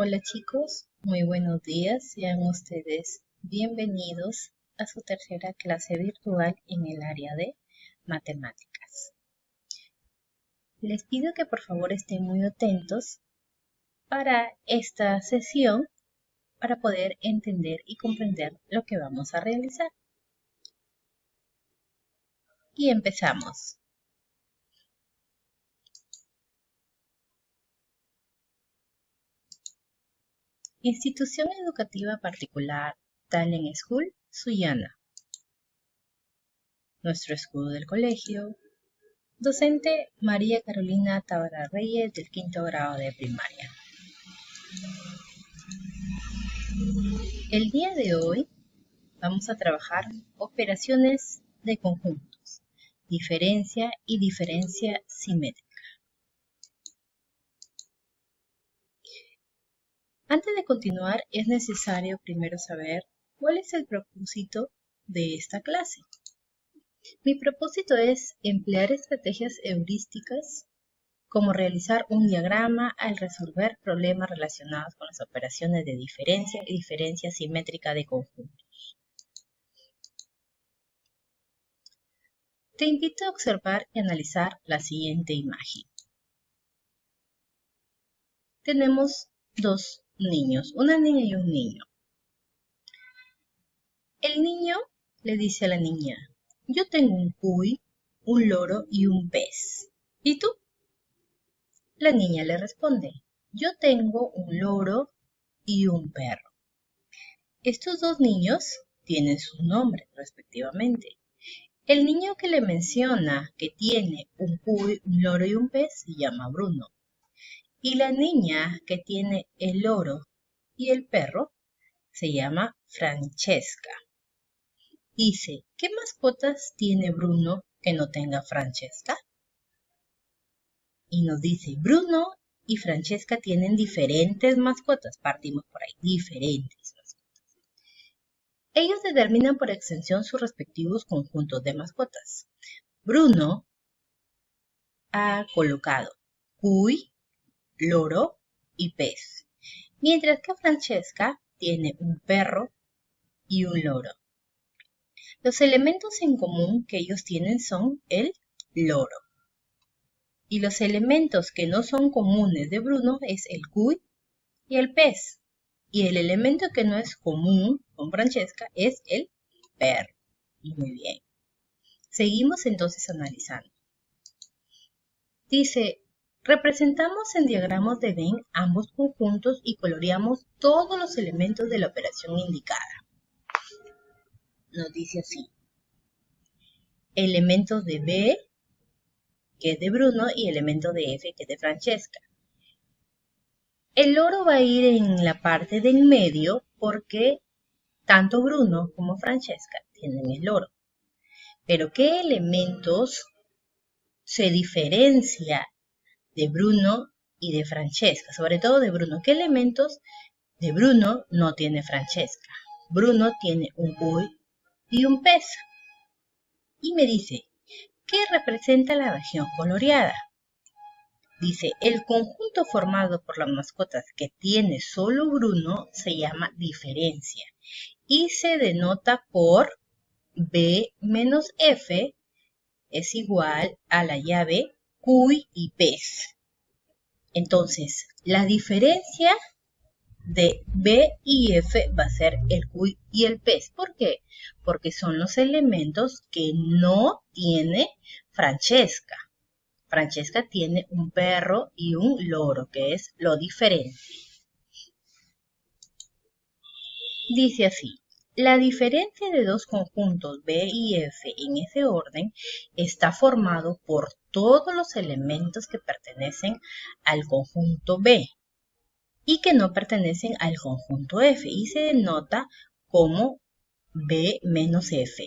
Hola chicos, muy buenos días. Sean ustedes bienvenidos a su tercera clase virtual en el área de matemáticas. Les pido que por favor estén muy atentos para esta sesión para poder entender y comprender lo que vamos a realizar. Y empezamos. Institución educativa particular, Talent School, Sullana. Nuestro escudo del colegio. Docente María Carolina Tábara Reyes, del quinto grado de primaria. El día de hoy vamos a trabajar operaciones de conjuntos, diferencia y diferencia simétrica. Antes de continuar, es necesario primero saber cuál es el propósito de esta clase. Mi propósito es emplear estrategias heurísticas como realizar un diagrama al resolver problemas relacionados con las operaciones de diferencia y diferencia simétrica de conjuntos. Te invito a observar y analizar la siguiente imagen. Tenemos dos niños, una niña y un niño. El niño le dice a la niña: yo tengo un cuy, un loro y un pez. ¿Y tú? La niña le responde: yo tengo un loro y un perro. Estos dos niños tienen sus nombres respectivamente. El niño que le menciona que tiene un cuy, un loro y un pez se llama Bruno. Y la niña que tiene el loro y el perro se llama Francesca. Dice: ¿qué mascotas tiene Bruno que no tenga Francesca? Y nos dice: Bruno y Francesca tienen diferentes mascotas. Partimos por ahí, diferentes mascotas. Ellos determinan por extensión sus respectivos conjuntos de mascotas. Bruno ha colocado cuy, loro y pez, mientras que Francesca tiene un perro y un loro. Los elementos en común que ellos tienen son el loro. Y los elementos que no son comunes de Bruno es el cuy y el pez. Y el elemento que no es común con Francesca es el perro. Muy bien. Seguimos entonces analizando. Dice: representamos en diagramas de Venn ambos conjuntos y coloreamos todos los elementos de la operación indicada. Nos dice así: elementos de B, que es de Bruno, y elementos de F, que es de Francesca. El loro va a ir en la parte del medio porque tanto Bruno como Francesca tienen el loro. Pero ¿qué elementos se diferencia de Bruno y de Francesca? Sobre todo de Bruno. ¿Qué elementos de Bruno no tiene Francesca? Bruno tiene un cuy y un pez. Y me dice: ¿qué representa la región coloreada? Dice: el conjunto formado por las mascotas que tiene solo Bruno se llama diferencia y se denota por B menos F es igual a la llave cuy y pez. Entonces, la diferencia de B y F va a ser el cuy y el pez. ¿Por qué? Porque son los elementos que no tiene Francesca. Francesca tiene un perro y un loro, que es lo diferente. Dice así: la diferencia de dos conjuntos B y F en ese orden está formado por todos los elementos que pertenecen al conjunto B y que no pertenecen al conjunto F y se denota como B menos F.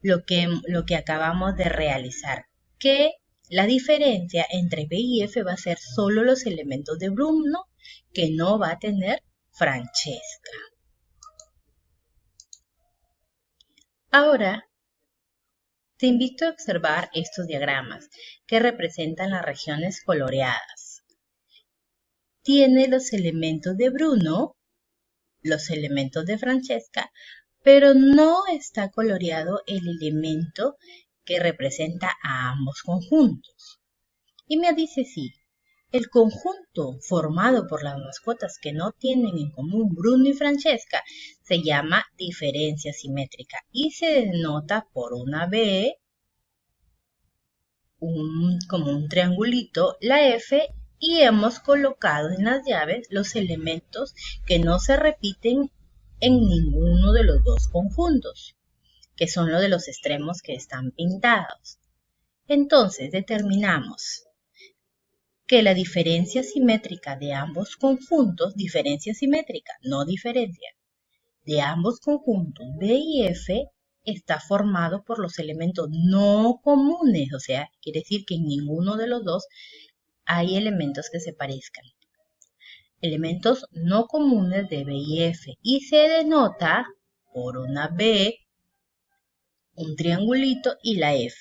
Lo que acabamos de realizar, que la diferencia entre B y F va a ser solo los elementos de Bruno, que no va a tener Francesca. Ahora, te invito a observar estos diagramas que representan las regiones coloreadas. tiene los elementos de Bruno, los elementos de Francesca, pero no está coloreado el elemento que representa a ambos conjuntos. Y me dice sí, el conjunto formado por las mascotas que no tienen en común Bruno y Francesca se llama diferencia simétrica y se denota por una B, como un triangulito, la F, y hemos colocado en las llaves los elementos que no se repiten en ninguno de los dos conjuntos, que son los de los extremos que están pintados. Entonces determinamos que la diferencia simétrica de ambos conjuntos, diferencia simétrica, no diferencia, de ambos conjuntos B y F está formado por los elementos no comunes, o sea, quiere decir que en ninguno de los dos hay elementos que se parezcan. Elementos no comunes de B y F, y se denota por una B, un triangulito y la F,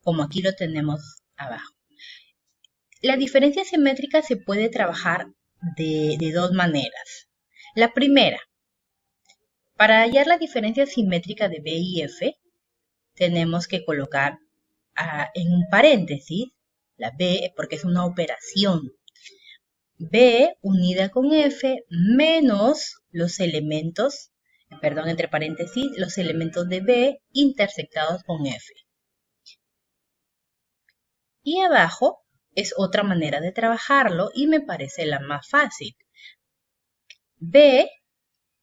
como aquí lo tenemos abajo. La diferencia simétrica se puede trabajar de dos maneras. La primera, para hallar la diferencia simétrica de B y F, tenemos que colocar en un paréntesis la B, porque es una operación. B unida con F menos los elementos, entre paréntesis, los elementos de B intersectados con F. Y abajo es otra manera de trabajarlo y me parece la más fácil. B,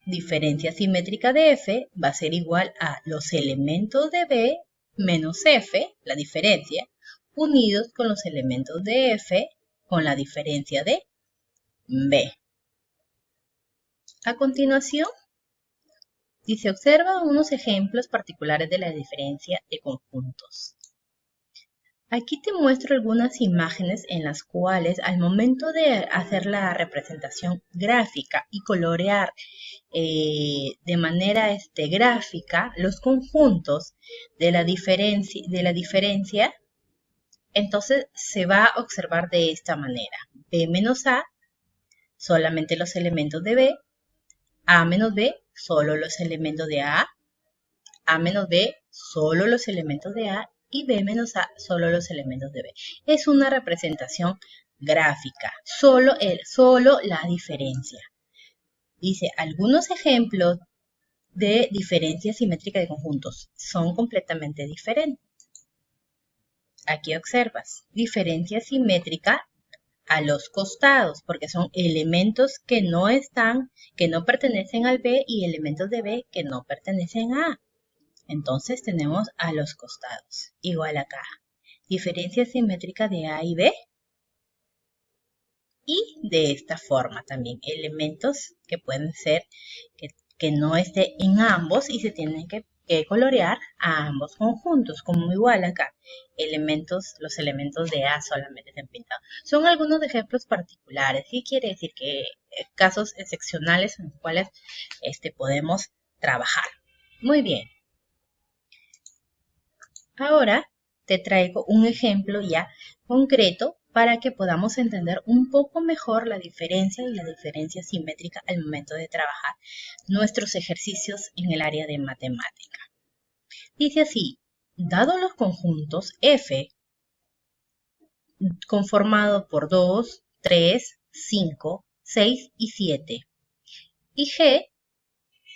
diferencia simétrica de F, va a ser igual a los elementos de B menos F, la diferencia, unidos con los elementos de F con la diferencia de B. A continuación, dice, observa unos ejemplos particulares de la diferencia de conjuntos. Aquí te muestro algunas imágenes en las cuales al momento de hacer la representación gráfica y colorear de manera gráfica los conjuntos de la diferencia, entonces se va a observar de esta manera. B menos A, solamente los elementos de B. A menos B, solo los elementos de A. A menos B, solo los elementos de A. Y B menos A, solo los elementos de B. Es una representación gráfica, solo la diferencia. Dice, algunos ejemplos de diferencia simétrica de conjuntos son completamente diferentes. Aquí observas, diferencia simétrica a los costados, porque son elementos que no pertenecen al B y elementos de B que no pertenecen a A. Entonces tenemos a los costados, igual acá. Diferencia simétrica de A y B. Y de esta forma también, elementos que pueden ser que no estén en ambos y se tienen que colorear a ambos conjuntos, como igual acá. Los elementos de A solamente están pintados. Son algunos ejemplos particulares, y quiere decir que casos excepcionales en los cuales podemos trabajar. Muy bien. Ahora te traigo un ejemplo ya concreto para que podamos entender un poco mejor la diferencia y la diferencia simétrica al momento de trabajar nuestros ejercicios en el área de matemática. Dice así, dado los conjuntos F conformado por 2, 3, 5, 6 y 7 y G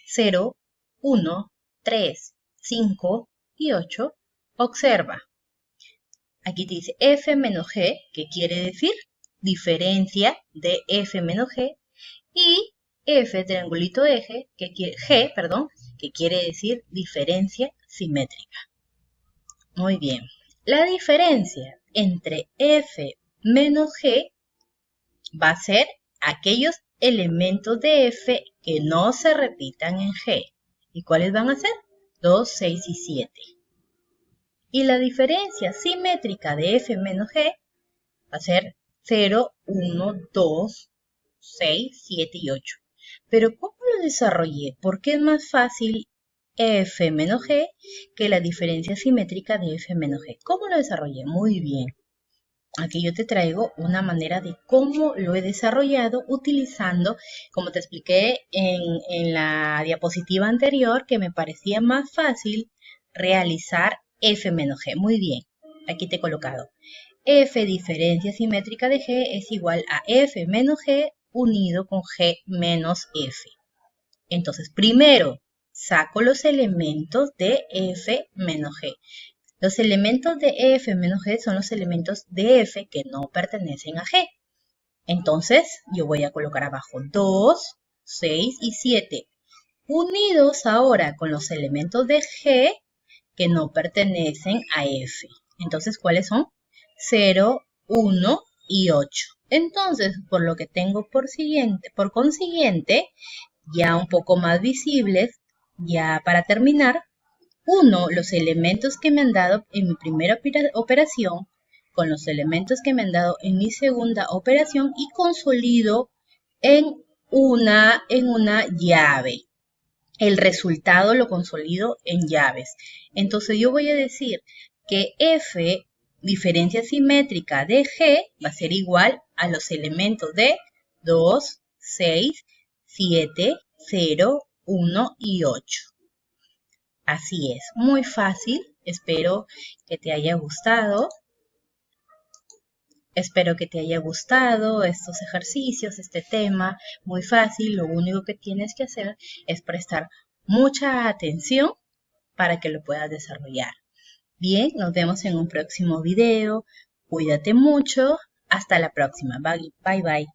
0, 1, 3, 5 y 8, observa. Aquí dice F menos G, que quiere decir diferencia de F menos G, y F triangulito eje, que quiere decir diferencia simétrica. Muy bien. La diferencia entre F menos G va a ser aquellos elementos de F que no se repitan en G. ¿Y cuáles van a ser? 2, 6 y 7. Y la diferencia simétrica de F menos G va a ser 0, 1, 2, 6, 7 y 8. Pero ¿cómo lo desarrollé? Porque es más fácil F menos G que la diferencia simétrica de F menos G. ¿Cómo lo desarrollé? Muy bien. Aquí yo te traigo una manera de cómo lo he desarrollado utilizando, como te expliqué en la diapositiva anterior, que me parecía más fácil realizar f menos g. Muy bien, aquí te he colocado. F diferencia simétrica de g es igual a f menos g unido con g menos f. Entonces, primero saco los elementos de f menos g. Los elementos de f menos g son los elementos de f que no pertenecen a g. Entonces, yo voy a colocar abajo 2, 6 y 7, unidos ahora con los elementos de g que no pertenecen a f. Entonces, ¿cuáles son? 0, 1 y 8. Entonces, por lo que tengo por consiguiente, ya un poco más visibles, ya para terminar, uno los elementos que me han dado en mi primera operación con los elementos que me han dado en mi segunda operación y consolido en una llave. El resultado lo consolido en llaves. Entonces yo voy a decir que f diferencia simétrica de g va a ser igual a los elementos de 2, 6, 7, 0, 1 y 8. Así es, muy fácil. Espero que te haya gustado. Espero que te haya gustado estos ejercicios, este tema. Muy fácil, lo único que tienes que hacer es prestar mucha atención para que lo puedas desarrollar. Bien, nos vemos en un próximo video. Cuídate mucho. Hasta la próxima. Bye, bye.